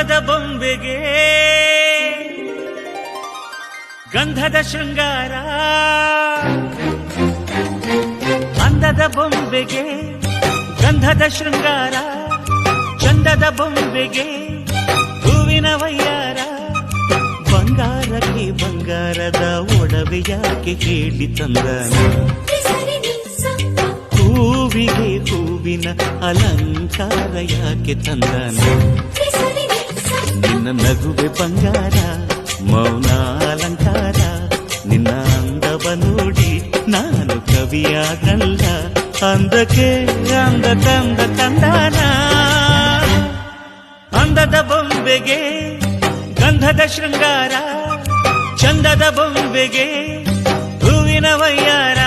ಅಂದದ ಬೊಂಬೆಗೆ ಗಂಧದ ಶೃಂಗಾರ, ಅಂದದ ಬೊಂಬೆಗೆ ಗಂಧದ ಶೃಂಗಾರ, ಚಂದದ ಬೊಂಬೆಗೆ ಹೂವಿನ ವಯ್ಯಾರ. ಬಂಗಾರಕ್ಕೆ ಬಂಗಾರದ ಒಡವೆ ಯಾಕೆ ಹೇಳಿ ತಂದನ, ಹೂವಿಗೆ ಹೂವಿನ ಅಲಂಕಾರ ಯಾಕೆ ತಂದನ. ನಿನ್ನ ನಗುವೆ ಬಂಗಾರ, ಮೌನ ಅಲಂಕಾರ, ನಿನ್ನ ಅಂದವ ನೋಡಿ ನಾನು ಕವಿಯಾಗಲ್ಲ. ಅಂದಕ್ಕೆ ಅಂದ ತಂದ ತಂದಾನ, ಅಂದದ ಬೊಂಬೆಗೆ ಗಂಧದ ಶೃಂಗಾರ, ಚಂದದ ಬೊಂಬೆಗೆ ಹೂವಿನ ವಯ್ಯಾರ.